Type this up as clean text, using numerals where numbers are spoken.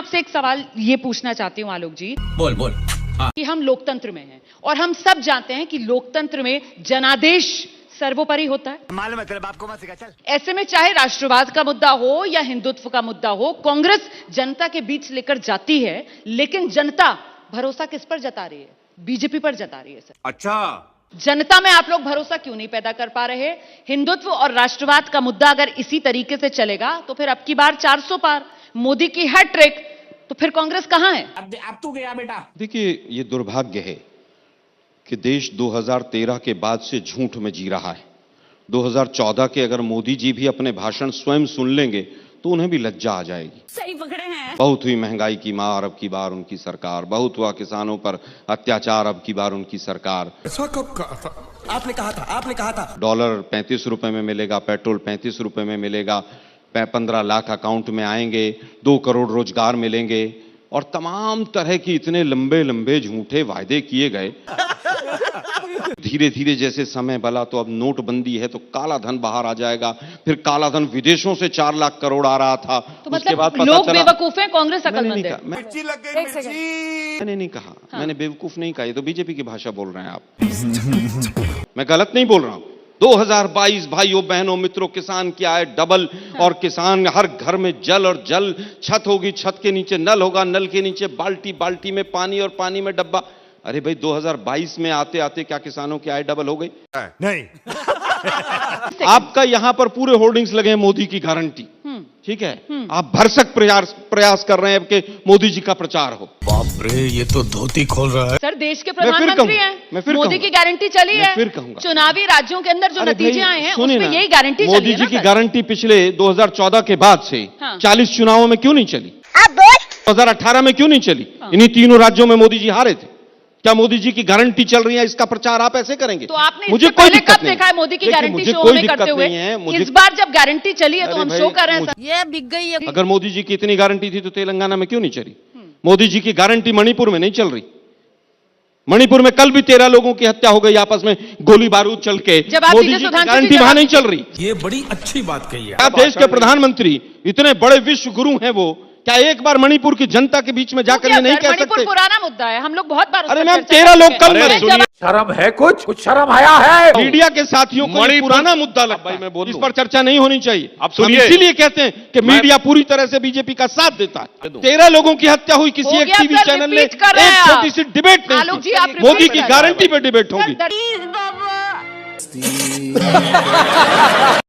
आपसे एक सवाल ये पूछना चाहती हूँ आलोक जी, बोल बोल। कि हम लोकतंत्र में हैं और हम सब जानते हैं कि लोकतंत्र में जनादेश सर्वोपरि होता है। मालूम है तेरे बाप को मत सिखा, चल। ऐसे में चाहे राष्ट्रवाद का मुद्दा हो या हिंदुत्व का मुद्दा हो, कांग्रेस जनता के बीच लेकर जाती है, लेकिन जनता भरोसा किस पर जता रही है? बीजेपी पर जता रही है सर। अच्छा, जनता में आप लोग भरोसा क्यों नहीं पैदा कर पा रहे? हिंदुत्व और राष्ट्रवाद का मुद्दा अगर इसी तरीके से चलेगा तो फिर अब की बार 400 पार, मोदी की हैट्रिक, तो फिर कांग्रेस कहां है? अब तू गया बेटा। देखिए, ये दुर्भाग्य है कि देश 2013 के बाद से झूठ में जी रहा है। 2014 के अगर मोदी जी भी अपने भाषण स्वयं सुन लेंगे तो उन्हें भी लज्जा आ जाएगी। सही पकड़े हैं। बहुत हुई महंगाई की मार अब की बार उनकी सरकार, बहुत हुआ किसानों पर अत्याचार अब की बार उनकी सरकार। ऐसा कब कहा था? आपने कहा था। डॉलर 35 रुपए में मिलेगा, पेट्रोल 35 रुपए में मिलेगा, 15 लाख अकाउंट में आएंगे, 2 करोड़ रोजगार मिलेंगे और तमाम तरह की इतने लंबे लंबे झूठे वायदे किए गए। धीरे धीरे जैसे समय बला तो अब नोटबंदी है तो काला धन बाहर आ जाएगा, फिर काला धन विदेशों से 4 लाख करोड़ आ रहा था। तो मतलब लोग बेवकूफ हैं, कांग्रेस अकलमंद है। मैंने नहीं कहा, मैंने बेवकूफ नहीं कहा, ये तो बीजेपी की भाषा बोल रहे हैं आप। मैं गलत नहीं बोल रहा हूं। 2022 भाइयों बहनों मित्रों, किसान की आय डबल और किसान हर घर में जल और जल, छत होगी, छत के नीचे नल होगा, नल के नीचे बाल्टी, बाल्टी में पानी और पानी में डब्बा। अरे भाई, 2022 में आते आते क्या किसानों की आय डबल हो गई? नहीं। आपका यहां पर पूरे होर्डिंग्स लगे हैं मोदी की गारंटी, ठीक है? आप भरसक प्रयास कर रहे हैं कि मोदी जी का प्रचार हो। बाप रे, ये तो धोती खोल रहा है। सर, देश के प्रधानमंत्री हैं, मोदी की गारंटी चली है। फिर कहूंगा, चुनावी राज्यों के अंदर जो नतीजे आए हैं उसमें यही गारंटी चली है। मोदी जी की गारंटी पिछले 2014 के बाद से 40 चुनावों में क्यों नहीं चली? 2018 में क्यों नहीं चली? इन्हीं तीनों राज्यों में मोदी जी हारे थे। क्या मोदी जी की गारंटी चल रही है, इसका प्रचार आप ऐसे करेंगे? तो आपने मुझे कोई दिक्कत कब देखा है मोदी की गारंटी मुझे शो कोई में दिक्कत करते हुए? नहीं है मुझे। इस बार जब गारंटी चली है तो हम शो कर रहे हैं। ये बिक गई है। अगर मोदी जी की इतनी गारंटी थी तो तेलंगाना में क्यों नहीं चली? मोदी जी की गारंटी मणिपुर में नहीं चल रही। मणिपुर में कल भी 13 लोगों की हत्या हो गई आपस में गोली बारूद चल के। मोदी जी की गारंटी वहां नहीं चल रही। ये बड़ी अच्छी बात कही है। क्या देश के प्रधानमंत्री इतने बड़े विश्व गुरु हैं वो, क्या एक बार मणिपुर की जनता के बीच में जाकर ये नहीं कह सकते? मणिपुर पुराना मुद्दा है, हम लोग बहुत बार अरे मैम, 13 लोग कल मरे। शर्म है? कुछ शर्म आया है? मीडिया के साथियों को ये पुराना मुद्दा लगता है, इस पर चर्चा नहीं होनी चाहिए। आप सुनिए, इसीलिए कहते हैं कि मीडिया पूरी तरह से बीजेपी का साथ देता है। 13 लोगों की हत्या हुई, किसी एक टीवी चैनल ने एक छोटी सी डिबेट नहीं की। मोदी की गारंटी पे डिबेट होगी।